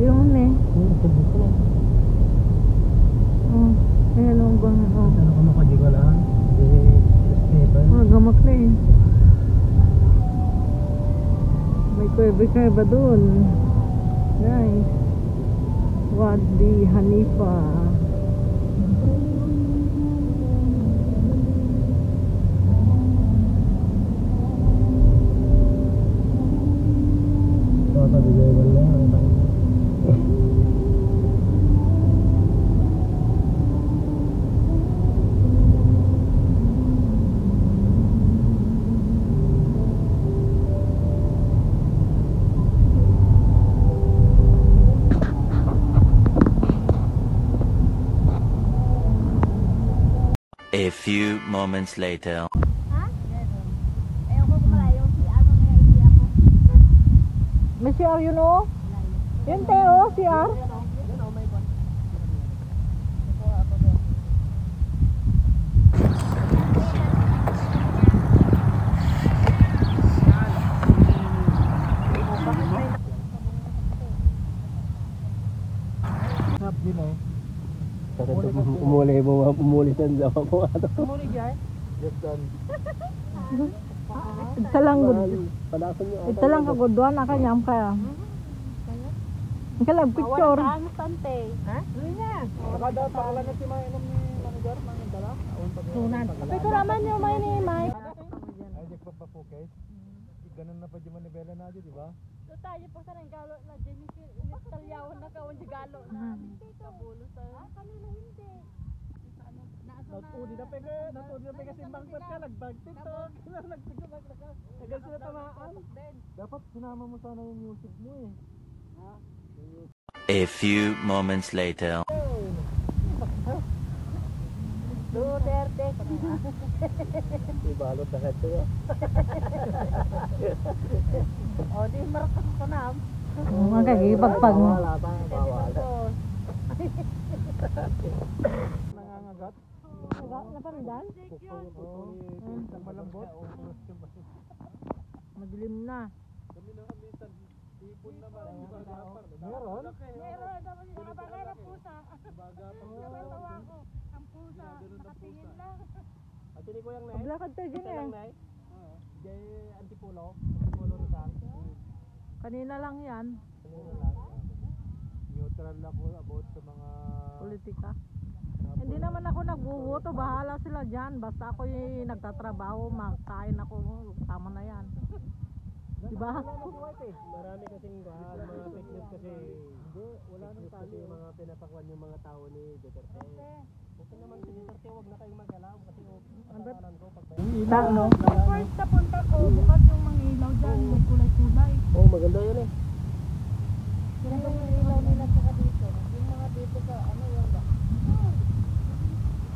Ayun eh. Oh, ayan ang bang. Oh. Ano ko makadiwala? Gamak na eh. May kuweba dun. Nice. Wadi Hanifa. A few moments later. Ha? Ayaw ko kumalayo. Si ano na hindi ako. May CR yun o? Yun Teo, CR? Umuli dyan sa mga ito. Umuli dyan? Yes, done. Ito lang good. Palasan nyo. Ito lang kagudwan na kanyam kaya. Ang kalag picture. Ang tante. Ha? Ano na? Nakada pangalan na si Mainom ni Manager, Manandala. Sunan. Pito naman yung may ni Mike. Ay, di pa pa focus. Ganun na pa di manibela na di ba? So tayo pa sa nang galo na Jenny Talyawan na kawan di galo na. Kabulos sa. Kanina hindi. Natudi na pega simbang pet ka, nagbagtit to. Nagpigil na ka. Tagal sila tamaan. Dapat sinama mo sana yung music mo eh. Ha? A few moments later. Duterte. Ibalot na kato. O di marakas ko na. Magkagipagpag mo. Wala pa, bawal. Nangangagat. Na pandan? Isang malambot. Madilim na. Kami na kamitan. Ipon naman. Meron Meron? dapat yung nakabagay na pusa. Baga pa. Natawa ko. Ang pusa. Nakatingin lang. At ini ko yung Paglakad tayo dyan eh. Jay Antipulo. Antipulo Rizal. Kanina lang yan. Kanina lang. Neutral lang po about sa mga Politika. Hindi naman ako nagbubuto. Bahala sila dyan. Basta ako yung nagtatrabaho. Magkain ako. Tama na yan. Diba? marami kasing mga fake news kasi hindi, wala nang tali yung mga pinapakwan yung mga tao ni Duterte. Okay naman si Duterte, huwag na kayong magalaw kasi kasalanan ko pag Tano. First na punta ko, bukas yung mga ilaw dyan. May kulay-kulay. oh, maganda yan eh. Sila ba yung ilaw nila saka dito? Yung mga dito sa ano yun ba?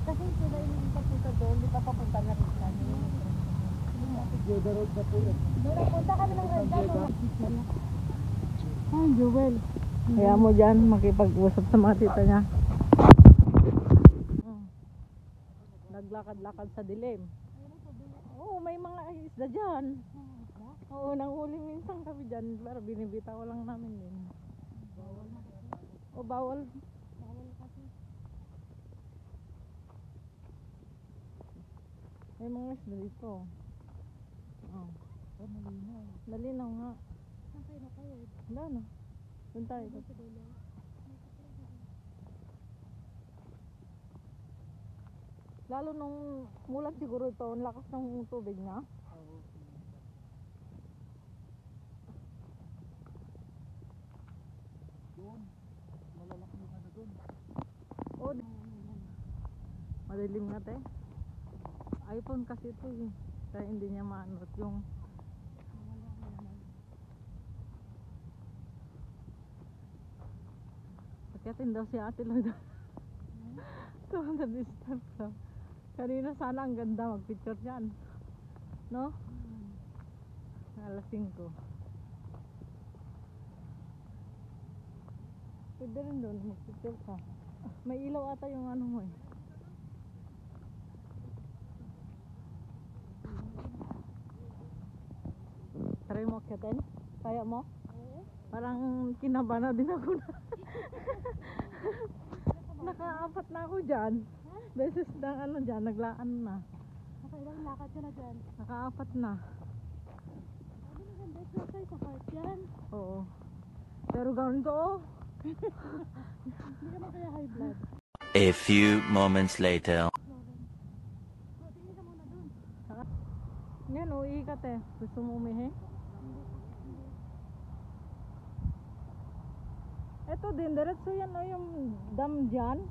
Kasi sila yung papunta doon, di pa papunta na rin sa amin. Jeda Road na po yun. Doon punta kami ng Red Dot. Ay, Joel. Kaya mo dyan makipag-usap sa mga tita niya. Naglakad-lakad sa dilim. Oo, may mga isda dyan. Oo, nanghuli minsan kami dyan. Pero binibita ko lang namin din. O, bawal. May mga isda dito. Oh. Malinaw nga. Wala na. Doon tayo. Lalo nung mulan siguro ito, ang lakas ng tubig niya. Doon, malalaki yung ano doon. Oh, madilim nga te. iPhone kasi ito eh. Kaya hindi niya maanot yung pagkatin daw si Ate Lloyd. Ito na distance daw. Kanina sana ang ganda mag-picture dyan. No? Alas 5. Pwede rin doon mag-picture ka. May ilaw ata yung ano mo eh. Try mo akyatin? Kaya mo? Parang kinabana din ako na. Nakaapat na ako dyan. Beses na ano dyan, naglaan na. Nakailang lakad ka na dyan. Nakaapat na. Ano maganda exercise sa heart yan? Oo. Pero gawin ko oh. Hindi ka na kaya high blood. A few moments later. So, tingin ka muna dun. Yan oh, iikat eh. Gusto mo umihi? Ito din, diretso yan oh, yung dam dyan.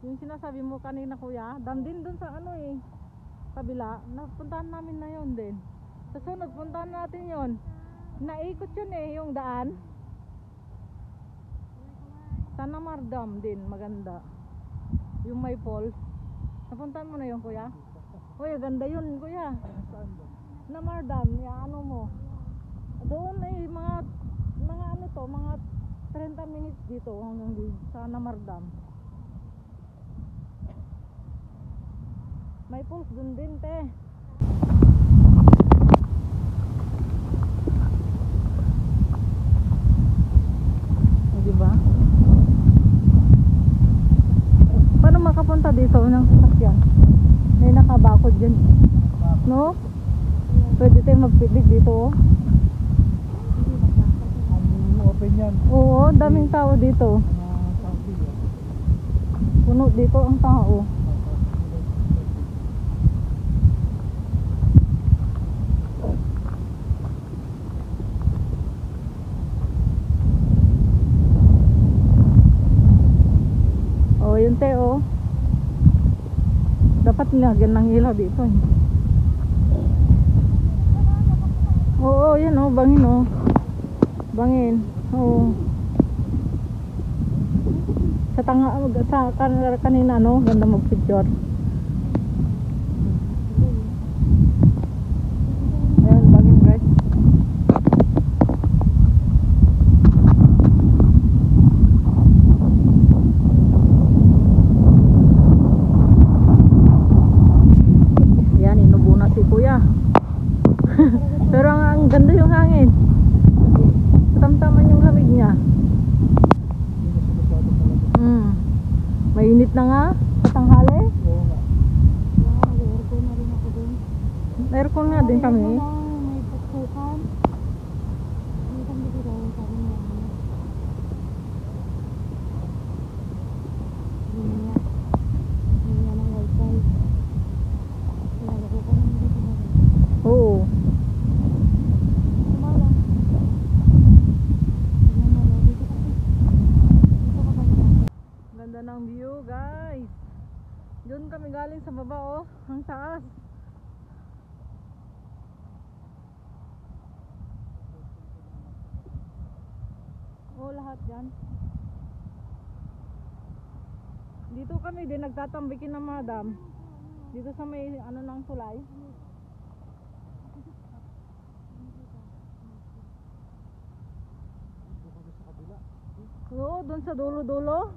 Yung sinasabi mo kanina kuya, dam din dun sa ano eh, kabila. Napuntahan namin na yun din. Sa sunod, puntahan natin yun. Naikot yun eh, yung daan. Sa Namar Dam din, maganda. Yung may falls. Napuntahan mo na yun kuya? Kuya, ganda yun kuya. Namar Dam, ano mo. Doon ay mga ano to, mga 30 minutes dito hanggang dito sa Namar Dam. May falls dun din te. Diba? Paano makapunta dito ng sasakyan? May nakabakod dyan. No? Pwede tayo magpiglig dito oh. Open yan. Oo, daming tao dito. Puno dito ang tao. Oh, yun te oh. Dapat nilagyan ng ilaw dito eh. Oo, yan oh, bangin oh. Bangin. Oo. Sa kanina no, ganda mag-picture. Ayan, bangin guys. Yan, inubo na si kuya. Pero ang ganda yung hangin. Tamtaman yung lamig niya. Mainit na nga sa tanghali. Oo nga. Aircon na rin ako dun. Aircon nga din kami. May pagkukan. Hindi kami dito daw sa amin yan. Linya. Linya ng wifi. Pinalako ka naman dito na rin. Oo. Kumala. Tignan mo, dito kasi. Dito ka banda. Ganda ng view guys. Doon kami galing sa baba oh. Ang taas. Oh, lahat dyan. Dito kami din nagtatambikin ng madam. Dito sa may ano ng tulay. Oo, doon sa dulo-dulo.